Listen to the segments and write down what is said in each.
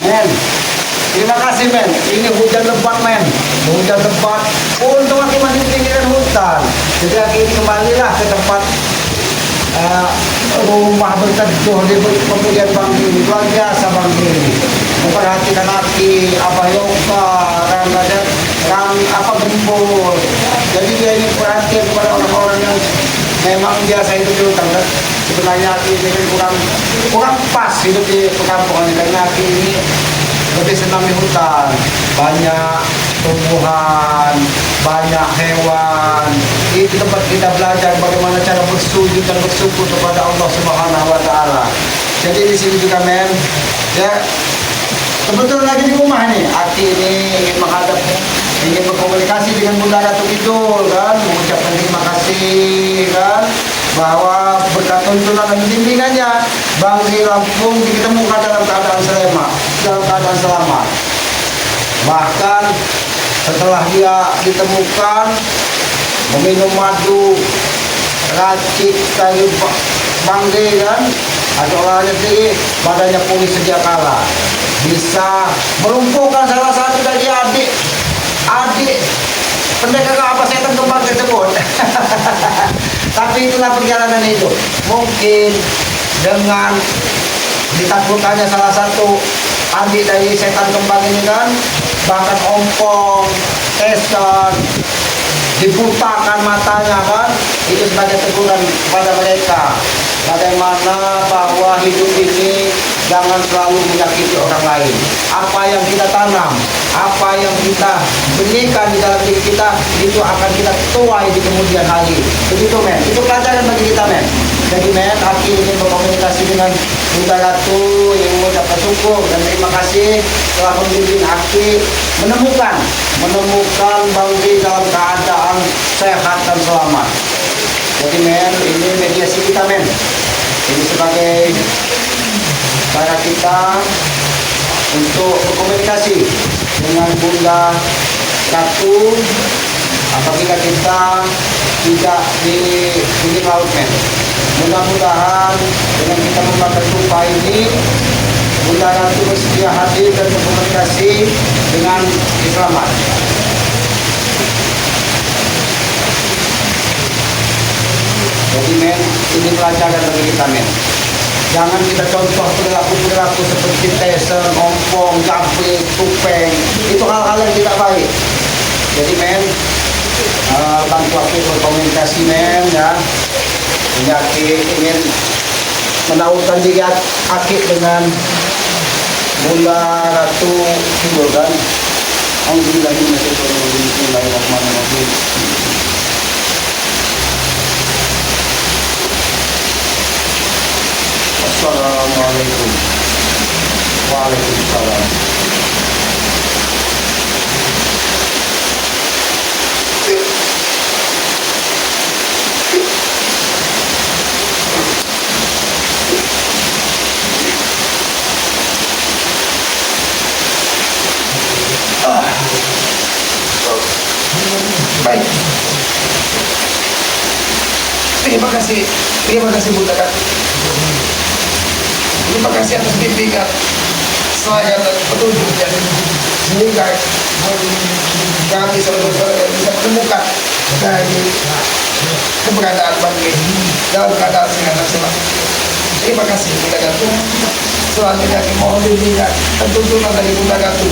Men, terima kasih men. Ini hujan lebat men. Hujan lebat. Untung Aki masih di pinggiran hutan. Jadi Aki ini kembalilah ke tempat rumah berteduh di pemberian Bang ini. Luar biasa Bang ini. Memperhatikan Aki, apa yoga, ram apa gembul. Jadi dia ini perhatian kepada orang-orang yang memang biasa hidup di hutan kan. Sebenarnya Aki ini kurang pas hidup di perkampungan karena Aki ini lebih senang di hutan, banyak tumbuhan, banyak hewan. Di tempat kita belajar bagaimana cara bersujud dan bersyukur kepada Allah Subhanahu Wa Taala. Jadi di sini juga men, ya kebetulan lagi di rumah nih. Aki ini ingin berkomunikasi dengan Bunda Ratu Kidul kan, mengucapkan terima kasih kan, bahwa berkat tuntunan dan bimbingannya Bang di Lampung ditemukan dalam keadaan selamat. Bahkan setelah dia ditemukan meminum madu racik dari Bang D kan, atau orangnya tinggi, badannya pulih sedia kala, bisa melumpuhkan salah satu dari adik pendekar apa setan kembar tersebut. Tapi itulah perjalanan hidup. Mungkin dengan ditakutkannya salah satu adik dari setan kembang ini kan, bahkan ompong, teson, dibutakan matanya kan, itu sebagai teguran kepada mereka. Bagaimana bahwa hidup ini jangan selalu menyakiti orang lain. Apa yang kita tanam, apa yang kita benihkan di dalam diri kita, itu akan kita tuai di kemudian hari. Begitu men, itu pelajaran bagi kita men. Jadi men, Aki ingin berkomunikasi dengan Bunda Ratu yang mengucapkan syukur dan terima kasih telah membimbing Aki menemukan Bang Di dalam keadaan sehat dan selamat. Jadi men, ini mediasi kita men. Ini sebagai cara kita untuk berkomunikasi dengan Bunda Ratu apabila kita tidak di pinggir laut men. Mudah-mudahan dengan kita membakar tumpah ini Bunda Ratu bersedia hadir dan berkomunikasi dengan selamat. Jadi men, ini pelajaran bagi kita men. Jangan kita contoh perilaku seperti tesen, ompong, jambret, tupeng. Itu hal-hal yang tidak baik. Jadi men, bantu aku berkomunikasi men ya. Ini Aki ingin menautkan diri Aki dengan Bunda Ratu Kidul kan. Bismillahirrahmanirrahim. Assalamualaikum. Waalaikumsalam. Baik. Terima kasih Bunda Ratu. Terima kasih atas bimbingan saya dan petunjuknya sehingga kami saudara-saudara bisa menemukan dari keberadaan Bang D dalam keadaan sehat dan selamat. Terima kasih Bunda Ratu. Selanjutnya kami mohon bimbingan dan tuntunan dari Bunda Ratu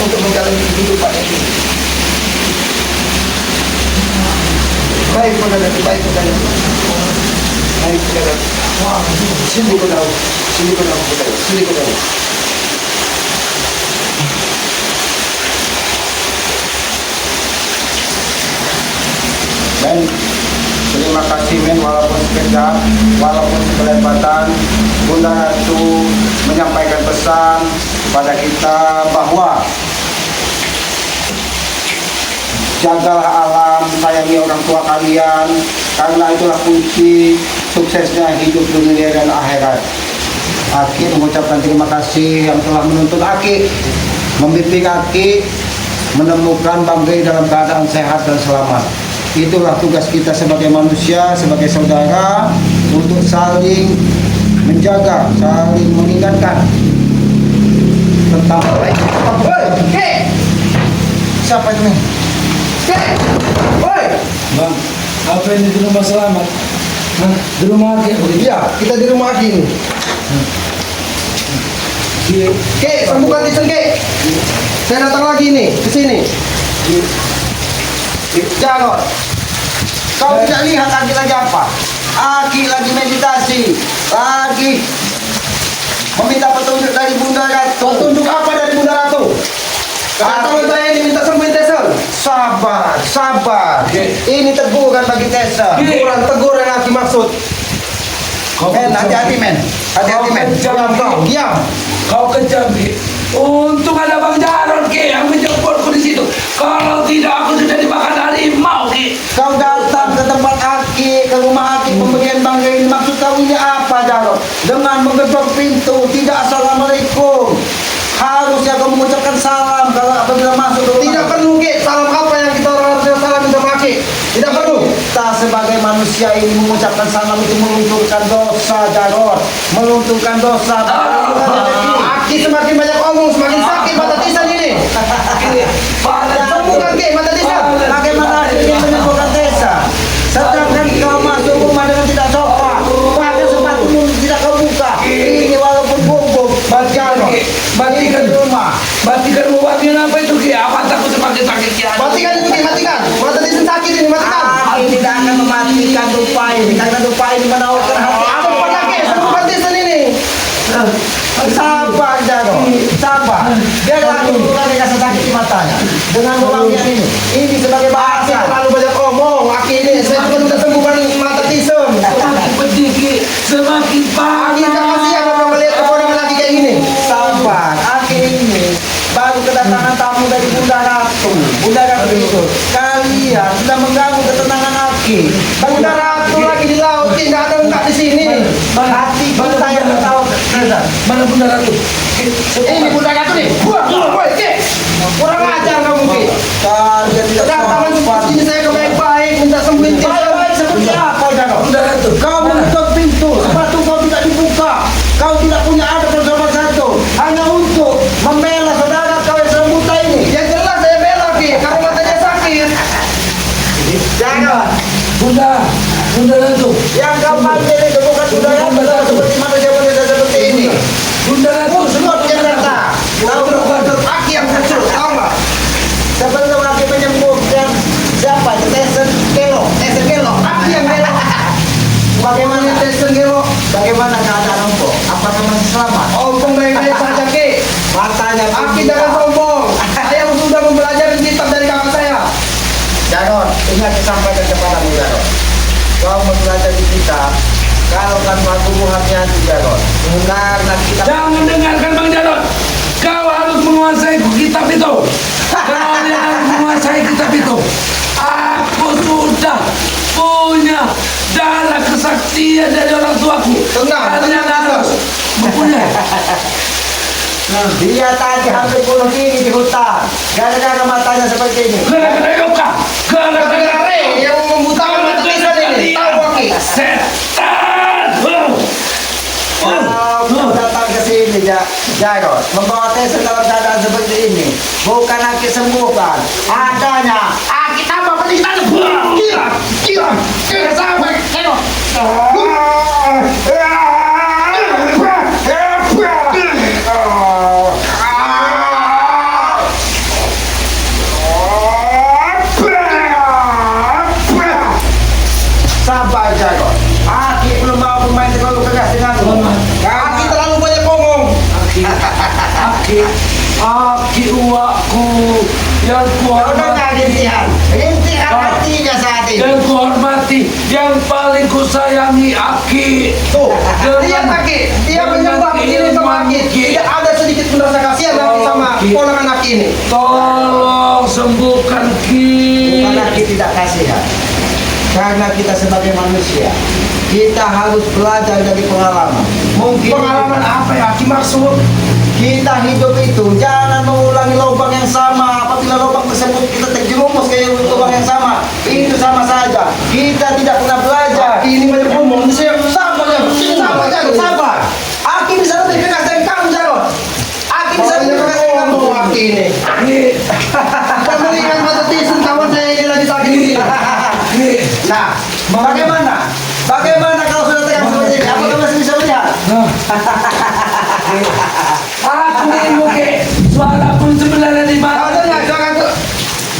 untuk menjalani kehidupan ini. Baik Bunda Ratu, baik Bunda Ratu. Baik Bunda Ratu. Wah, sini ke dalam, sini ke dalam. Men, terima kasih men, walaupun sekejap, walaupun sekelebatan, Bunda Ratu menyampaikan pesan kepada kita bahwa jagalah alam, sayangi orang tua kalian, karena itulah kunci suksesnya hidup dunia dan akhirat. Aki mengucapkan terima kasih yang telah menuntun Aki, membimbing Aki menemukan Bang D dalam keadaan sehat dan selamat. Itulah tugas kita sebagai manusia, sebagai saudara, untuk saling menjaga, saling mengingatkan Apa ini di rumah selamat? Hah? Di rumah Aki begitu? Iya, kita di rumah Aki ini. Ke, sambungkan Tison ke. Saya datang lagi nih, ke sini. Jangan. Kau tidak lihat Aki lagi apa? Aki lagi meditasi, lagi meminta petunjuk dari Bunda Ratu. Petunjuk apa dari Bunda Ratu? Kata saya ini minta sembuhin Tison. Sabar, sabar. Oke. Ini teguran bagi Tessa. Teguran Aki maksud. Men, hati-hati men. Hati-hati men. Diam kau. Diam. Kau kejam, Ki. Untung ada Bang Jarod, Ki, yang menjemputku di situ. Kalau tidak, aku sudah dimakan harimau, Ki. Kau datang ke tempat Aki, ke rumah Aki, pemberian bangga ini. Maksud kau ini apa, Jarod? Dengan mengetuk pintu, tidak assalamualaikum. Harusnya kau mengucapkan salam kalau apabila masuk ke rumah. Tidak perlu ke. Salam apa yang kita harusnya salamin sama Aki? Tidak perlu. Kita sebagai manusia ini mengucapkan salam itu melunturkan dosa, Jarod. Melunturkan dosa. Aki semakin banyak omong, semakin sakit mata Tison ini. Sembuhkan ke mata Tison. Bagaimana ingin menyembuhkan Tessa? Sedangkan kau masuk rumah dengan tidak sopan, bahkan sepatumu tidak kau buka. Ini walaupun bubuk, Matikan rumah. Matikan obatnya apa itu, Ki? Apa takut semakin sakit, Ki? Matikan itu Ki, matikan. Mata Tison sakit ini, matikan. Aki tidak akan mematikan dupa ini, karena dupa ini menawarkan hati. Apa pada ke? Sembuhkan Tison ini. Sabar, Jaro. Sabar. Biarlah aku lagi kasih sakit di matanya. Dengan memanggil ini sebagai Aki bahasa. terlalu banyak omong. Aki ini saya juga minta sembuhkan mata Tison. Semakin pedih, Ki. Semakin Aki parah. tak kasihan apa melihat keponakan lagi kayak gini. Sabar, Aki ini baru kedatangan tamu dari Bunda Ratu. Bunda Ratu itu kalian sudah mengganggu ketenangan Aki. Bunda Ratu lagi di laut, Ki, nggak ada enggak di sini. Hati kita yang tahu. Mana Bunda Ratu? Ini Bunda Ratu nih. Buang, woi, Ki. Kurang ajar kamu, Ki. Kalian tidak Kedatangan sopan. sini saya ke baik-baik, minta sembuhin Tison. Baik-baik seperti apa, Jaro? Bunda Ratu. Kau menutup pintu, sepatu kau tidak dibuka. Kau tidak punya adab bersama satu. Hanya untuk membela saudara kau yang sedang buta ini. Ya jelas saya bela, Ki, karena matanya sakit. Jangan. Bunda Ratu. Yang kau panggil itu bukan budaya seperti manusia-manusia seperti ini. Bunda Ratu. Semut yang datang. Tahu berbuat Aki yang muncul, tahu nggak? sebelum Aki menyembuhkan siapa? Tesen Kelo. Aki yang bela. Bagaimana Tesen Kelo? Bagaimana keadaan Ompo? Apakah masih selamat? Ompong baik-baik saja, Ki. Matanya Aki jangan sombong. Saya sudah mempelajari kitab dari kakak saya. Jarod, ingat disampaikan kepadamu Jarod. Kau mempelajari kitab, kalau kan tubuh hati-hati Jarod. Karena kita Jangan dengarkan Bang Jarod. Kau harus menguasai kitab itu. Kalian harus menguasai kitab itu. Aku sudah punya darah kesaktian dari orang tuaku. Tenang, Kalian tenang, harus mempunyai. dia tadi hampir bunuh diri di hutan. Gara-gara matanya seperti ini. Gara-gara Yoka. Gara-gara Rey yang membutakan mata Tison ini. Tahu, Aki. Setan. Kau datang ke sini Jarod, membawa Tessa dalam keadaan seperti ini. Bukan Aki sembuhkan, adanya Aki tambah penderitaan. Gila, sampai. Sabar Jarod, Aki belum mau bermain terlalu keras denganmu. Aki terlalu banyak ngomong. Aki uakku yang Kau dengar kuhormati, rintihan hatinya saat ini. yang kuhormati, yang paling kusayangi Aki. Tuh, lihat Aki, dia menyembah begini sama Aki. Tidak ada sedikit pun rasa kasihan Aki sama ponakan Aki ini. Tolong sembuhkan Ki. Bukan Aki tidak kasihan. Karena kita sebagai manusia, kita harus belajar dari pengalaman. Mungkin Pengalaman apa ya Aki maksud? kita hidup itu jangan mengulangi lubang yang sama. Apabila lubang tersebut kita terjerumus ke lubang yang sama, itu sama saja. Kita tidak pernah belajar. Aki ini banyak ngomong. Saya sabar ya, sabar Jarod, sabar. Aki bisa lebih keras dari kamu, Jarod. Aki bisa lebih keras dari kamu. Aki ini. Ki. Kita melihat mata Tison kawan saya ini lagi sakit ini. Ki. Nah, bagaimana? Bagaimana kalau sudah tegang seperti ini? Apakah masih bisa melihat? Nah. Aku ilmu ke suara pun sebenarnya di Kau mana? dengar jangan tuh.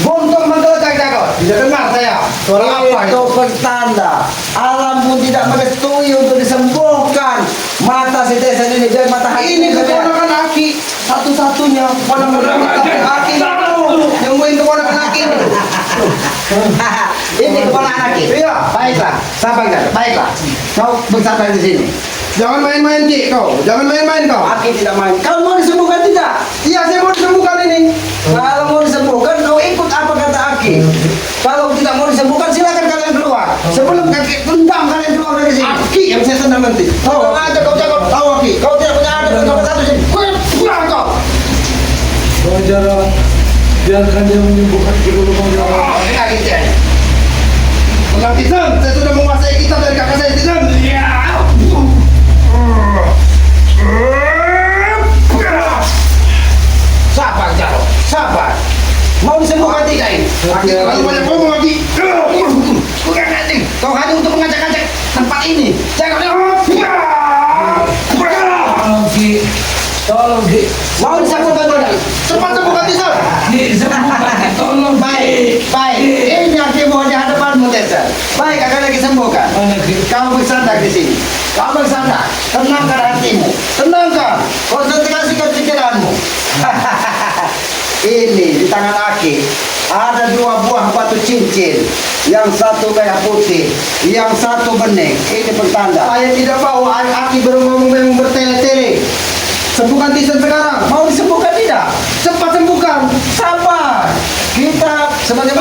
Buntung menggeletak jago. Tidak dengar saya. Suara apa Itu itu? pertanda alam pun tidak merestui untuk disembuhkan mata si Tesan ini biar mata hati Ini keponakan Aki satu-satunya keponakan Aki nyembuhin keponakan Aki ini. ini keponakan Aki. Iya. Baiklah, sabar Jago. Baiklah, kau bersantai di sini. Jangan main-main Ki kau. Jangan main-main kau. Aki tidak main. Kau mau disembuhkan tidak? Iya saya mau disembuhkan ini. Kalau mau disembuhkan, kau ikut apa kata Aki. Kalau tidak mau disembuhkan, silakan kalian keluar. Sebelum kaki tendang kalian keluar dari sini. Aki yang saya tendang nanti. Tahu aja kau jago. Tahu Aki. Kau tidak punya ada nomor satu sini. Pulang kau. Bang Jarod, biarkan dia menyembuhkan dulu Bang Jarod. Enggak gitu ya. Bang Tisan, saya sudah menguasai kitab dari kakak saya Tisan. Sabar Jaro. Sabar. Mau disembuhkan tidak ini? Aki terlalu banyak ngomong Aki. Bukan nanti. Kau hanya untuk mengajak-ajak tempat ini. Jangan. Tolong Ki, tolong Ki, Mau disembuhkan tidak? Cepat sembuhkan Tisan. Ki sembuhkan Ki, tolong Ki. Baik. Ini Aki mohon di hadapanmu Tesan. Baik, akan lagi sembuhkan. Mana Ki? Kau bersandar di sini. Kau bersandar. Tenangkan hatimu. Tenangkan. Konsentrasikan pikiranmu. Ini di tangan Aki ada 2 buah batu cincin. Yang satu merah putih, yang satu bening. Ini pertanda. Saya tidak mau Aki berngomong memang bertele-tele. Sembuhkan Tisan sekarang. Mau disembuhkan tidak? Cepat sembuhkan. Sabar. Kita sebagai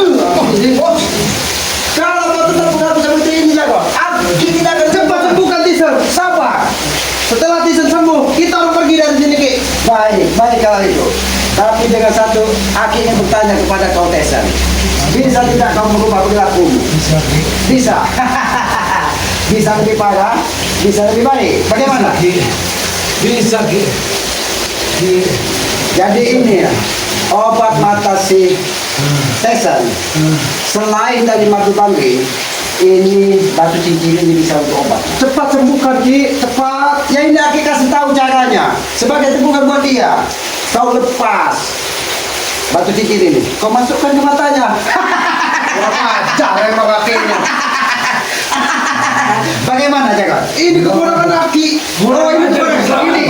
kalau kau tetap mengaku seperti ini Jago, Aki tidak akan Cepat sembuhkan Tisan. Sabar. Setelah Tisan sembuh, kita harus pergi dari sini Ki. Baik, baik kalau itu. Tapi dengan satu, Aki ingin bertanya kepada kau Tesan. Bisa tidak kau merubah perilakumu? Bisa Ki. Bisa. Bisa lebih parah, bisa lebih baik. Bagaimana? Ki. Bisa Ki. Ki. Jadi ini ya, obat mata si Tesan. Selain dari madu banggi, ini batu cincin ini bisa untuk obat. Cepat sembuhkan Ki, cepat. Ya ini Aki kasih tahu caranya. Sebagai teguran buat dia. Kau lepas batu cincin ini. Kau masukkan ke matanya. Kurang ajar emang kakinya. Bagaimana Jago? Ini keponakan Aki. Oh, ini keponakan. Ini.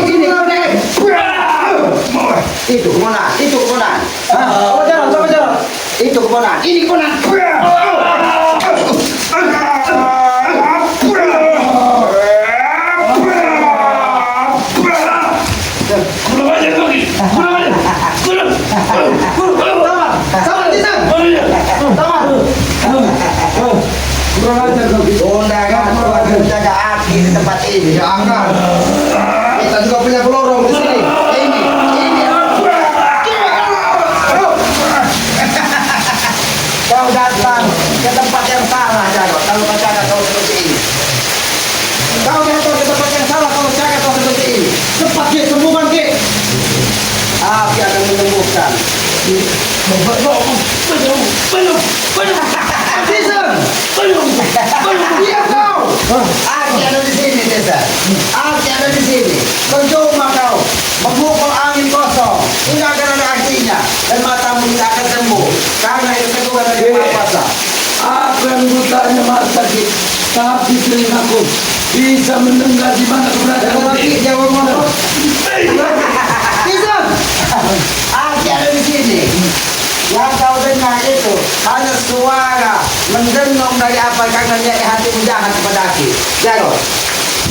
Itu keponakan. Itu keponakan. Coba jalan, coba jalan. Itu keponakan. Ini keponakan. Kurang aja kau Ki. Kurang aja. Kurang. Sabar Tisan. Sabar. Kurang aja kau Ki. Undangan keluarga menjaga Aki di tempat ini. Ya angkat. Kita juga punya pelorong di sini. Ini. Kau datang ke tempat yang salah, Jago. Kalau kau jaga kau seperti ini. Kau datang ke tempat yang salah, kalau jaga kau seperti ini. Cepat Ki, sembuhkan Ki. Aki akan menyembuhkan. Tisan. Iya kau. Aki ada di sini, Desa. Aki ada di sini. Percuma kau memukul angin kosong. Tidak akan ada artinya. Dan matamu tidak akan sembuh. Karena itu kedua dari puasa. Aku yang butanya mata Ki, tapi telingaku bisa mendengar di mana keberadaan Aki Ki. jawab ngomong. Tisan. Aki ada di sini. Yang kau dengar itu hanya suara mendengung dari apa karena niat hatimu jahat kepada Aki. Jago.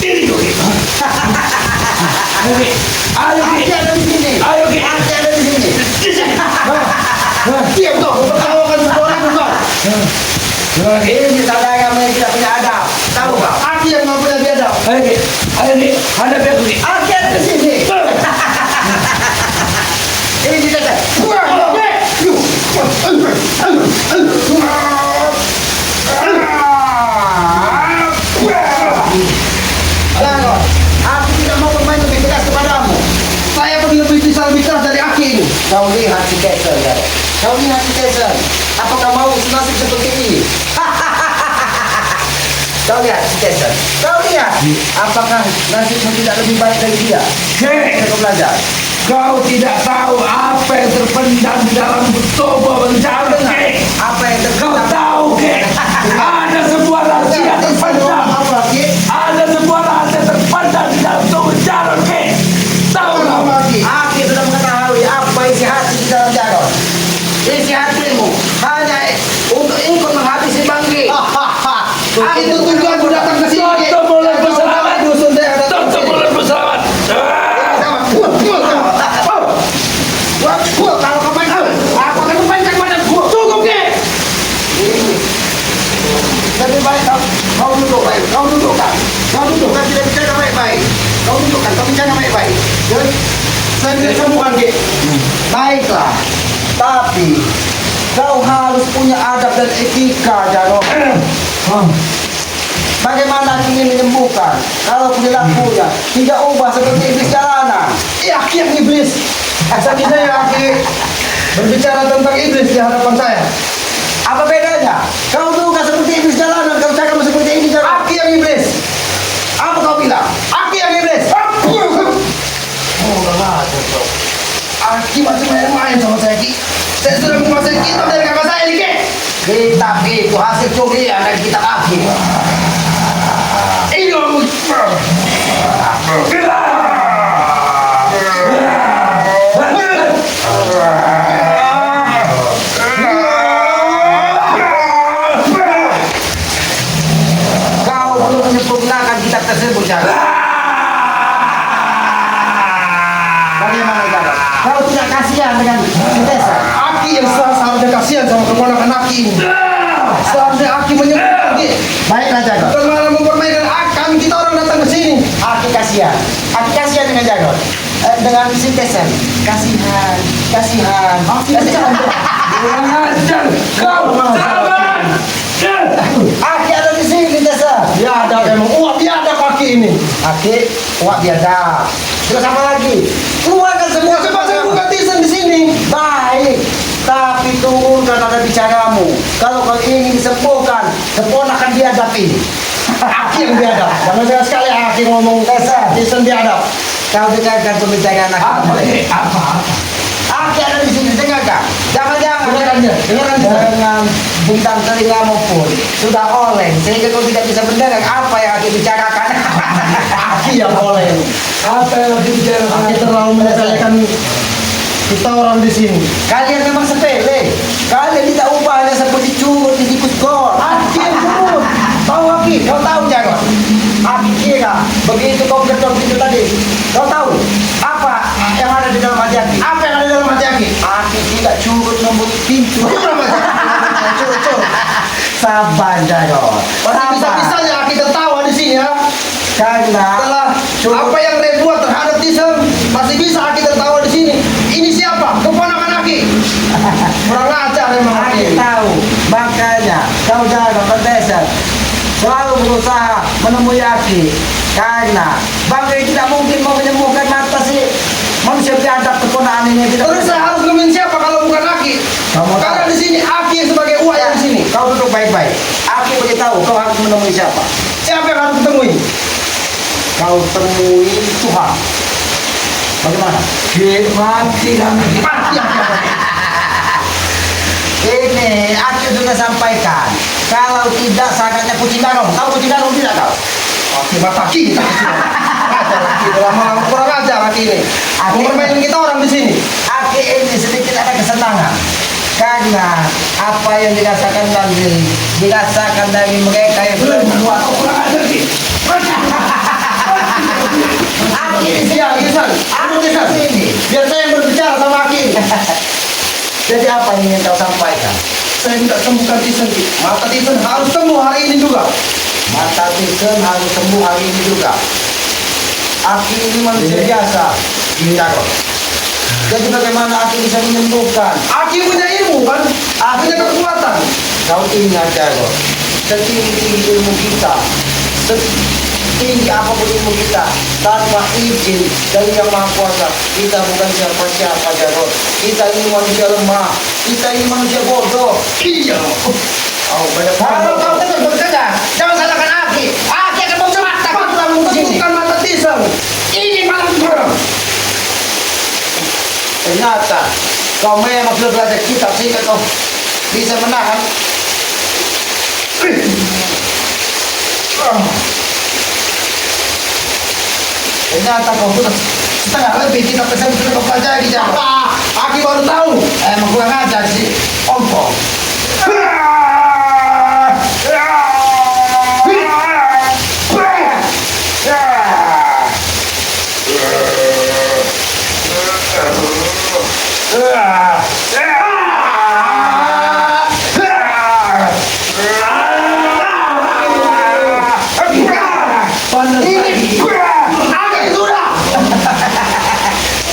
Ini kau Ki. Ayo Ki. Ayo Ki. Aki ada di sini. Ayo Ki. Aki ada di sini. Diam kau, bertawakan orang kau. Ini saudara yang tidak punya adab. Tahu kau? Aki yang nggak punya biadab. Ayo Ki. Ayo Ki. Hadapi aku Ki. Aki ada di sini. Ini kita cek. Jago. Aku tidak mau bermain lebih tegas kepadamu. Saya perlu lebih bisa lebih keras dari Aki ini. Kau lihat si Jago. Kau lihat si Jason. Apakah mau senasib seperti ini? Kau lihat, Jason. Kau lihat, apakah nasibmu tidak lebih baik dari dia? Kek, Kau belajar. kau tidak tahu apa yang terpendam di dalam tubuh bencana, Kek. Apa yang Kau terkena? tahu, Kek? Ada sebuah rahasia terpendam. Apa, Ki? Ada sebuah rahasia terpendam di dalam tubuh bencana, Kek. Tahu kau? Aku sudah mengetahui apa isi hati di dalam jalan. Isi hatimu hanya untuk ikut menghabisi Bangki. Itu tujuanku datang ke sini. Tutup mulutmu selamat. Dusun saya datang ke Tutup sini. mulutmu selamat. Kalau kau main aku akan memainkan badan gua. Cukup, Kek. Lebih baik kau duduk baik. Kau duduk kan. Kau duduk kan tidak bicara baik-baik. Kau duduk kan. Kau bicara baik-baik. Jadi, saya tidak sembuhkan Ki. Baiklah. Tapi kau harus punya adab dan etika, Jaro. Bagaimana aku ingin menyembuhkan kalau perilakunya tidak ubah seperti iblis jalanan? Ya, Ki yang iblis. Saat ini saya Ki berbicara tentang iblis di hadapan saya. Apa bedanya? Kau juga seperti iblis jalanan, kau cakap seperti ini Jaro. Aki yang iblis. Apa kau bilang? Aki yang iblis. Oh, enggak cocok. Aki masih main-main sama saya, Ki. Saya sudah menguasai kitab dari kakak saya ini, Ki. Kitab itu hasil curian dari kitab akhir. Ini kamu. Kau belum menyempurnakan kitab tersebut, Jaro. Bagaimana, Jaro? Kau tidak kasihan dengan Sintesa? Aki yang seharusnya kasihan sama keponakan Aki ini. Seharusnya Aki menyembuhkan, Ki. Baiklah, Jaro. Dan malah mempermainkan kami kita orang datang ke sini. Aki kasihan. Aki kasihan dengan Jaro. Dengan Sintesa. Kasihan. Kasihan. Kasihan. Kurang ajar. Kau sabar. Aki ada di sini, Sintesa. Biadab emang. Wah, biadab Aki ini. Aki, wak biadab. Terus apa lagi? Keluarkan semua Coba saya buka tisan di sini. baik. Tapi turunkan ada bicaramu. Kalau kau ingin disembuhkan, keponakan biadab ini. Aki yang biadab. Jangan sekali Aki ngomong tisan biadab. Kau dengarkan pembicaraan Apa, aku. Kek? Apa? Aki ada di sini, dengarkan. Jangan-jangan Dengarkan dia, dengarkan dia. dengan bintang telingamu pun sudah oleng sehingga kau tidak bisa mendengar apa yang aku bicarakan. Aki yang oleh. Apa yang dibicarakan? Aki terlalu menyelesaikan kita orang di sini. Kalian memang sepele. Kalian tidak ubah hanya seperti curut di tikus gol. Aki yang curut. Tahu Aki? Kau tahu jangan? Aki kira begitu kau ketok itu tadi. Kau tahu apa yang ada di dalam hati Aki? Apa yang ada dalam hati Aki? Aki tidak curut membunyi pintu. Curut. Sabar Jago. Masih bisa-bisanya Aki tertawa di sini ya. Karena Setelah apa yang Ray buat terhadap Tisan, masih bisa Aki tertawa di sini. Ini siapa? Keponakan Aki. Kurang ajar memang Aki Aki. tahu. Makanya kau jaga pendesan. Selalu berusaha menemui Aki. Karena Bangga tidak mungkin mau menyembuhkan mata si manusia biadab keponakan ini. Tidak Terus saya harus nemuin siapa kalau bukan Aki? Kamu Karena tahu. di sini Aki sebagai uak yang di sini. Kau duduk baik-baik. Aki beritahu kau harus menemui siapa. Siapa yang harus ditemui? Kau temui Tuhan. Bagaimana? Kek, mati kami. Mati Aki. Ini Aki sudah sampaikan. Kalau tidak sangatnya kucing garong. Tahu kucing garong tidak kau? Aki bataki kita di sini. Ajar Aki lama kurang ajar Aki ini. Aki. Mempermainkan kita orang di sini. Aki ini sedikit ada kesenangan. Karena apa yang dirasakan dari mereka yang sudah membuat Kurang ajar, Kek. Aki di sini. Ya, Tisan. Aku Tisan. Sini. Biar saya yang berbicara sama Aki. Jadi apa yang ingin kau sampaikan? Saya minta sembuhkan Tisan. Mata Tisan harus sembuh hari ini juga. Mata Tisun harus sembuh hari ini juga. Aki ini manusia biasa. Jago. Jadi bagaimana Aki bisa menyembuhkan? Aki punya ilmu kan? Aki punya kekuatan. Kau ingat Jago. Setinggi ilmu kita, setinggi apapun ilmu kita, tanpa izin dari Yang Maha Kuasa, kita bukan siapa-siapa Jago. Kita ini manusia lemah. Kita ini manusia bodoh. Iya. Oh, banyak Kalau kau tetap bekerja, jangan salahkan Aki. Aki. Aki akan membuka mata Tisem. Ini malam orang. Ternyata kau memang sudah belajar kitab sehingga kau bisa menahan. Ternyata kau sudah setengah lebih kitab pesan sudah kau pelajari jangan. Aki baru tahu. Emang kurang ajar sih, ompong.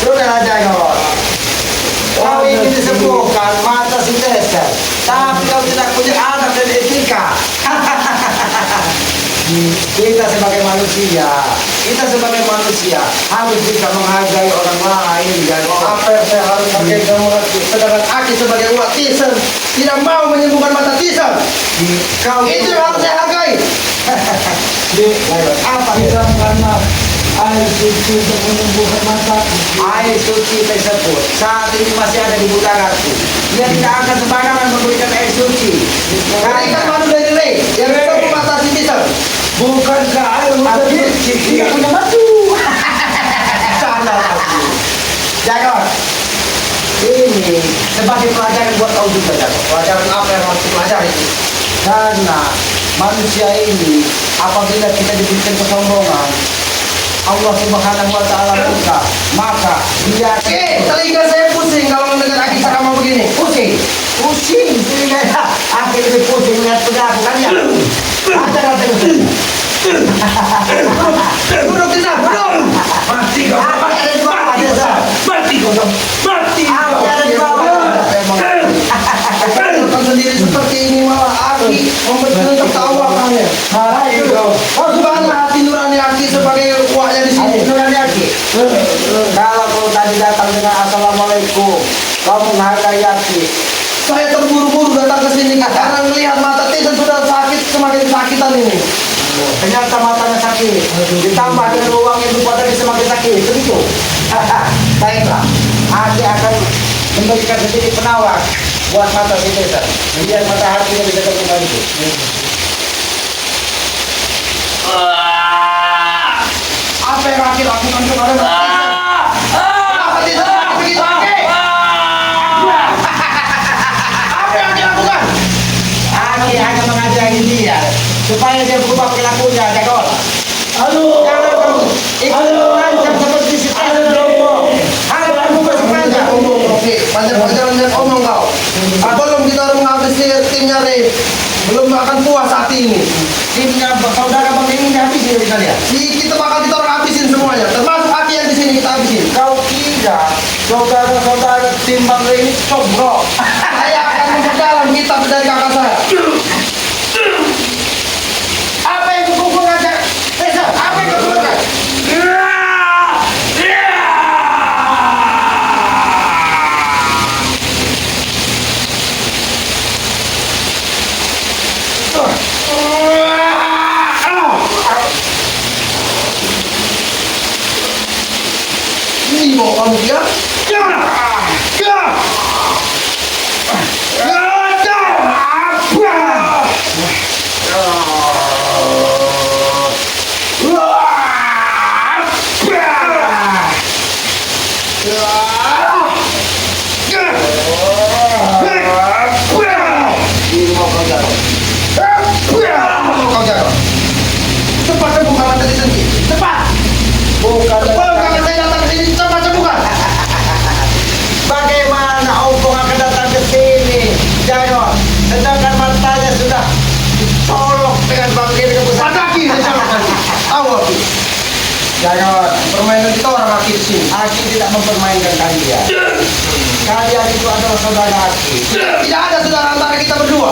Sudah aja kau. Kau ingin disembuhkan mata si Tessa, tapi kau tidak punya anak dan etika. Kita sebagai manusia harus bisa menghargai orang lain dan Apa yang saya harus pakai kamu lagi? Sedangkan Aki sebagai umat Tisem tidak mau menyembuhkan mata Tisem. kau Itu yang harus saya hargai. apa Tidak karena air suci untuk menyembuhkan mata. air suci tersebut saat ini masih ada di butanganku. Dia tidak akan sembarangan memberikan air suci. Berikan madu dari Rey yang bisa membatasi Tisem. Bukankah air suci Tidak punya madu. Canda lagi. Jagon. Ini sebagai pelajaran buat kau juga, Jagon. Pelajaran apa yang harus dipelajari? Karena manusia ini apabila kita diberikan kesombongan, Allah Subhanahu wa taala murka, maka dia Telinga saya pusing kalau mendengar Aki ceramah begini. pusing. Telinga akhirnya lebih pusing melihat pengaku kan ya. Ada Duduk Tisem, duduk. Mati kau. ada di bawah, ada di bawah. Mati kau. Mati kau. Ada di bawah. Bukan sendiri seperti ini malah Aki membetul tertawakannya. Marahin kau. Kau subhanallah hati nurani Aki sebagai uaknya di sini. Itu nanti Aki. Kalau kau tadi datang dengan assalamualaikum, kau menghargai Aki. Saya terburu-buru datang ke sini karena melihat mata Tisem sudah sakit semakin sakitan ini. Ternyata matanya sakit. Ditambah dengan uang yang lupa tadi semakin sakit. Begitu. Baiklah. Aki akan memberikan sedikit penawar buat mata si Tessa. Biar mata hatinya bisa kembali. Apa yang Aki lakukan kepada mata Tisem? Kenapa Tisem sakit begitu Aki? Apa yang Aki lakukan? Aki hanya mengajari dia supaya dia berubah perilakunya, Jagon. Halo. Jangan kamu ikut mengancam seperti si Tessa dulu. Harus kamu masih panjang. Oke, panjang-panjangan dan omong kau. Belum kita menghabisi timnya Rey. Belum akan puas saat ini. Timnya saudara Bang ini dihabisin dari kalian. Kita bakal kita orang habisin semuanya. Termasuk Aki yang di sini kita habisin. Kau kira saudara-saudara tim Bang ini cobrok. Saya akan memperdalam kitab dari kakak saya. Apa yang kau ngajak? Tessa, apa yang kau ngajak? Ini mau kamu dia? Ini mau kau jalan. Kau jaga. Cepat sembuhkan mata di sini. Cepat. Bukan Sebelum kakak saya datang ke sini, cepat sembuhkan. bagaimana Ompong akan datang ke sini? Jangan. Sedangkan matanya sudah dicolok dengan bangkir kebesaran. Sadaki saya colokkan. Tahu Aki. Jangan. Permainan kita orang Aki di sini. Aki tidak mempermainkan kalian. Kalian itu adalah saudara Aki. Tidak ada saudara antara kita berdua.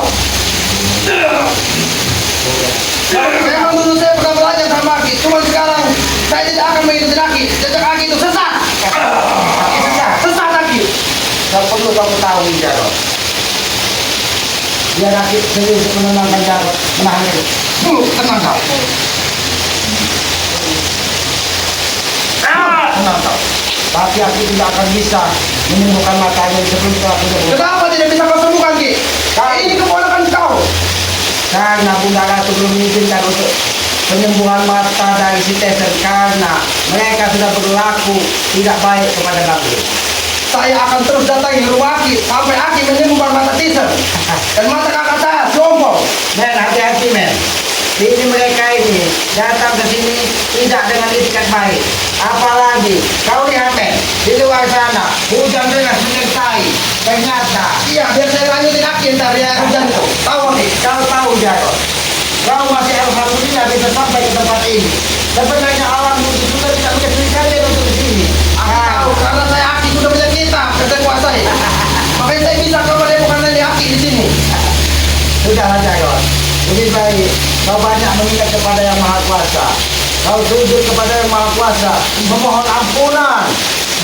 Memang dulu saya pernah belajar sama Aki. Cuma sekarang saya tidak akan mengikuti Aki. Jejak Aki itu sesat. Aki sesat. Sesat Aki. Gak perlu kamu tahu, Jarod. Biar Aki serius menenangkan Jarod, menahan itu. Tenang kau. Tenang kau. Tapi Aki tidak akan bisa menyembuhkan matanya sebelum pelaku tersebut. Kenapa tidak bisa kau sembuhkan, Ki? Ini keponakan kau. Karena Bunda Ratu belum mengizinkan untuk penyembuhan mata dari si Tesen karena mereka sudah berlaku tidak baik kepada Nabi. Saya akan terus datangi rumah Aki sampai Aki menyembuhkan mata Tisen dan mata kakak saya, sombong. Men, hati-hati men. Ini mereka ini datang ke sini tidak dengan itikat baik. Apalagi kau lihat men, di luar sana hujan deras menyertai. Ternyata Iya, biar saya lanjutin Aki ntar ya hujan itu. Tahu Aki? kau tahu Jarod, kau masih alhamdulillah bisa sampai ke tempat ini. Sebenarnya alam itu sudah tidak menyetujui kalian untuk di sini. Aku tahu karena saya Aki sudah punya kitab dan saya kuasai. Makanya saya bisa kau menemukan dari Aki di sini. Sudahlah Jarod, lebih baik kau banyak mengingat kepada Yang Maha Kuasa. Kau sujud kepada Yang Maha Kuasa, memohon ampunan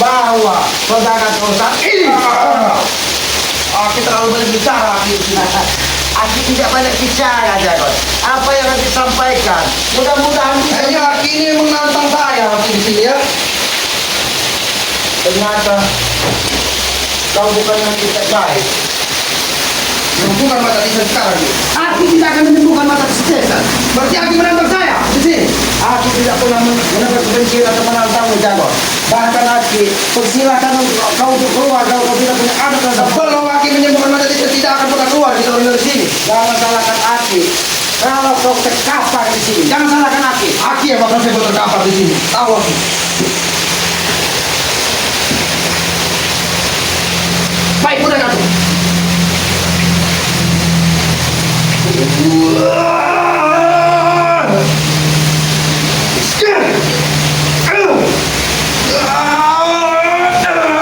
bahwa saudara kau saat ini. Aki terlalu banyak bicara Aki di sini. Aki tidak banyak bicara Jarod. Apa yang akan disampaikan? Mudah-mudahan bisa. Kayaknya Aki ini menantang saya Aki di sini ya. Ternyata kau bukan yang kita baik. Menyembuhkan mata Tisen sekarang Ki. Aki tidak akan menyembuhkan mata kesetesan. Berarti Aki menantang saya di sini. Aku tidak pernah mendapat kebencian atau menantangmu Jarod. Bahkan Aki persilakan kau untuk keluar kalau kau tidak punya anak dan sebagainya. Kalau Aki menyembuhkan mata Tisen tidak akan pernah keluar di dari sini. Jangan salahkan Aki. Kalau kau terkapar di sini, jangan salahkan Aki. Aki yang bakal saya terkapar di sini. Tahu Aki. Baik, udah Aki.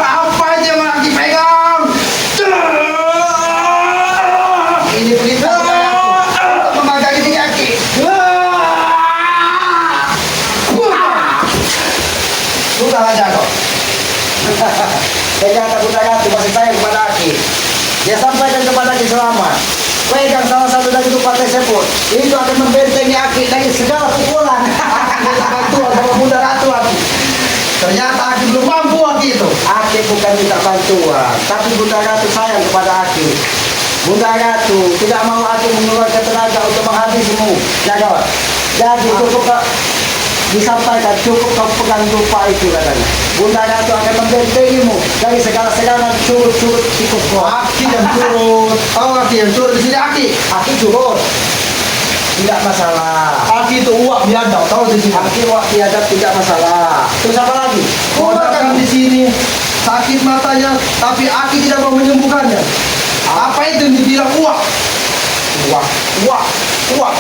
Apa aja yang Aki pegang? Ini perintah dari aku untuk memagari diri Aki. Sudahlah Jarod. Ternyata Bunda Ratu masih sayang kepada Aki. Dia sampaikan kepada Aki selamat. Pegang salah satu dari tupat tersebut. Itu akan membentengi Aki dari segala pukulan. Minta bantuan sama Bunda Ratu Aki. Ternyata Aki belum mampu Aki itu. Aki bukan minta bantuan, tapi Bunda Ratu sayang kepada Aki. Bunda Ratu tidak mau Aki mengeluarkan tenaga untuk menghabisimu, Jarod. Jadi cukup kau disampaikan, cukup kau pegang dupa itu katanya. Bunda Ratu akan membentengimu dari segala serangan curut-curut tikus kau. Aki yang turun. Tahu Aki yang turun di sini Aki. Aki curut, tidak masalah. Aki itu uak biadab. Tahu di sini. Aki wak biadab tidak masalah. Terus apa lagi? Kodakan di sini sakit matanya, tapi Aki tidak mau menyembuhkannya. Apa itu yang dibilang uak? Wak, Uak, uak.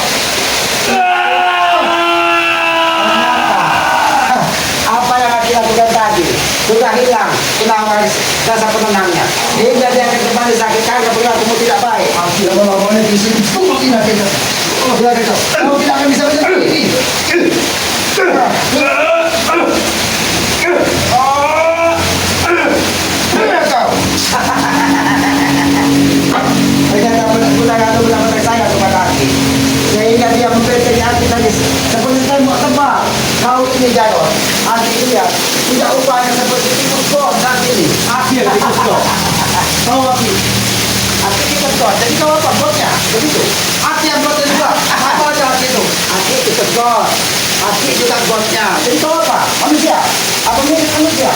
apa yang Aki lakukan tadi sudah hilang penawar rasa penenangnya hingga dia akan kembali sakit karena perilakumu tidak baik. Aki lama-lamanya di sini. Tunggu ini Aki. Oh, sudah gitu. Kamu tidak akan bisa menyembuhkan diri. Kau. Ternyata Bunda Ratu benar-benar sayang kepada Aki sehingga dia membentengi Aki tadi seperti tembok tebal. Kau ini Jarod, Aki lihat tidak upaya seperti tikus got saat ini. Aki yang tikus kau. Tahu Aki. Aki tikus got, jadi kau apa gotnya? Begitu. Aki yang buat juga. Apa aja Aki itu? Aki tikus got, Aki juga gotnya. Jadi kau apa? Manusia? Apa mirip manusia?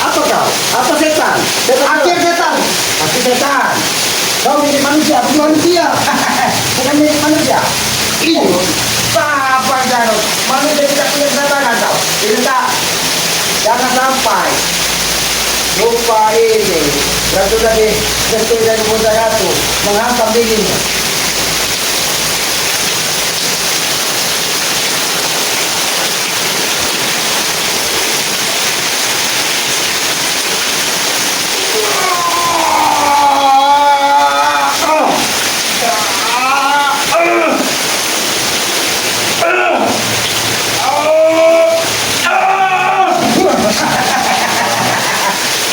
Apa kau? Apa setan? Aki yang setan. Aki setan. Kau mirip manusia, bukan manusia. Bukan mirip manusia. Ini. Sabar Jarod, manusia tidak punya kesadaran kau. Tidak. Jangan sampai lupa ini yang sudah dikasih dari Bunda Ratu menghantam dirinya.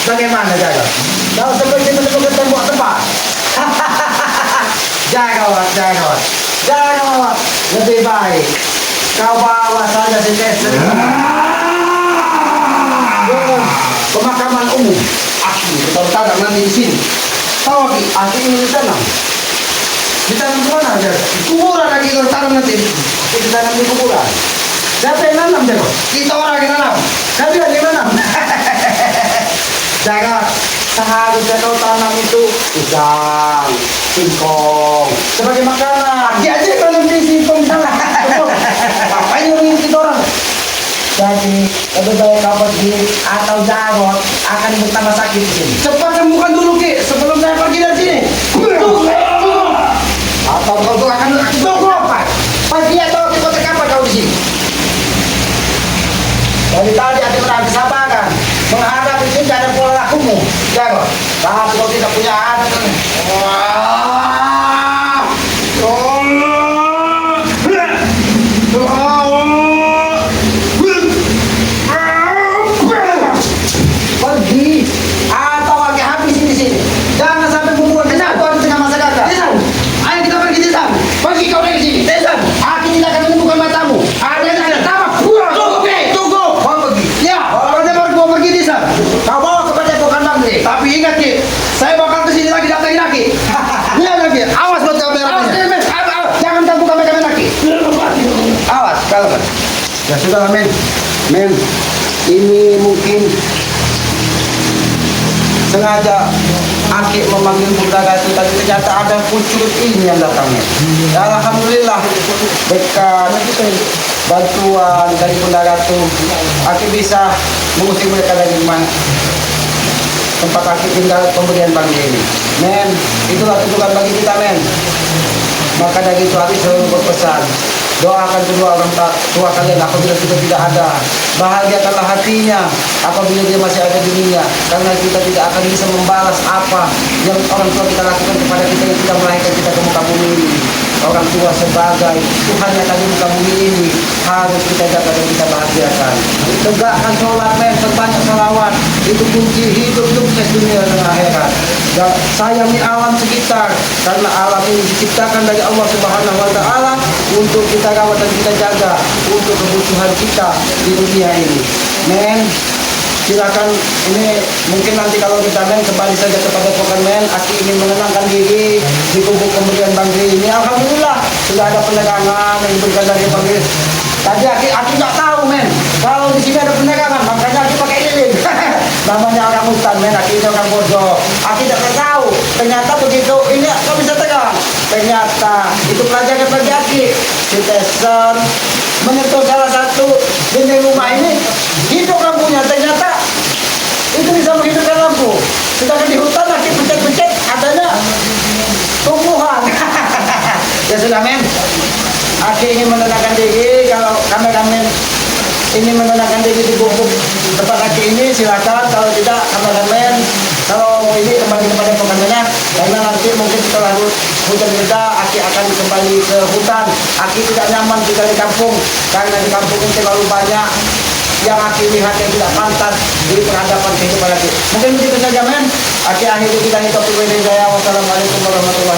Bagaimana Jarod? Kau seperti menemukan tembok tempat. Jangan kawat. Lebih baik kau bawa saja si Tester ke pemakaman umum. Aki, betul tanam nanti di sini. Tahu Aki, Aki ini ditanam. Ditanam di mana aja? kuburan lagi kalau tanam nanti. Aki ditanam di kuburan. Siapa yang nanam jago? Kita orang yang tanam. Siapa yang nanam? Jaga, seharusnya kau tanam itu pisang, singkong, sebagai makanan. Aki aja tanam di singkong sana. Ngapain orang ini kita orang? Jadi lebih baik kau pergi atau jagot akan bertambah sakit di sini. Cepat sembuhkan dulu Ki, sebelum saya pergi dari sini. Tunggu. Atau kau akan Tunggu apa? Pergi atau kita apa kau di sini? dari tadi hati merasa kesabaran menghadapi sini ada pola lakumu. Jagot, tapi kau tidak punya adat. Wah. Pergi atau lagi habis di sini. Jangan sampai membuat kesatuan di tengah masyarakat. Tisan, ayo kita pergi Tisan. Pergi kau dari sini. Tisan, aku tidak akan menemukan matamu. Ada yang ada. Tunggu, Ki, tunggu. Kau pergi. Ya, pada baru mau pergi Tisan. Kau bawa kepada bukan bangli. Tapi ingat Ki, saya bakal kesini lagi datangin lagi. Iya lagi, awas buat kau merahnya. Jangan ganggu kami lagi. Awas, kalau Ya sudah men. Men, ini mungkin sengaja Aki memanggil Bunda Gatu tadi ternyata ada pucuk ini yang datangnya. Ya, alhamdulillah berkat bantuan dari Bunda Gatu Aki bisa mengusir mereka dari tempat Aki tinggal pemberian bangga ini. Men, itulah tuntutan bagi kita men. Maka dari itu Aki selalu berpesan, doakan kedua orang tua kalian apabila kita tidak ada. Bahagiakanlah hatinya apabila dia masih ada di dunia, karena kita tidak akan bisa membalas apa yang orang tua kita lakukan kepada kita yang sudah melahirkan kita ke muka bumi ini. Orang tua sebagai Tuhan yang ada di muka bumi ini harus kita jaga dan kita bahagiakan. Tegakkan sholat men, perbanyak salawat, itu kunci hidup sukses dunia dan akhirat. Dan sayangi alam sekitar, karena alam ini diciptakan dari Allah Subhanahu wa Ta'ala untuk kita rawat dan kita jaga untuk kebutuhan kita di dunia ini. Men, silakan ini mungkin nanti kalau kita men kembali saja kepada Pokan men. Aki ingin menenangkan diri di kubu pemberian bangga ini. Alhamdulillah sudah ada penerangan yang diberikan dari bangga. Tadi Aki nggak tahu men kalau di sini ada penerangan, makanya Aki pakai lilin. Namanya orang hutan men, Aki itu orang bodoh. Aki tidak tahu ternyata begitu ini kok bisa tegang. Ternyata itu pelajaran bagi Aki. Si Tester menyentuh salah satu dinding rumah ini, hidup lampunya. Ternyata itu bisa menghidupkan lampu. Sedangkan di hutan Aki pencet-pencet adanya tumbuhan. Ya sudah men, Aki ingin menenangkan diri. Kalau kameramen ini menenangkan diri di gubuk tempat Aki ini, silakan. Kalau tidak kameramen, kalau ini kembali kepada pengambilnya, karena nanti mungkin setelah hujan reda Aki akan kembali ke hutan. Aki tidak nyaman tinggal di kampung karena di kampung ini terlalu banyak yang Aki lihat yang tidak pantas di perhadapan kehidupan Aki. Mungkin begitu saja men. Aki akhiri kita ini topik dari saya. Wassalamualaikum warahmatullahi wabarakatuh.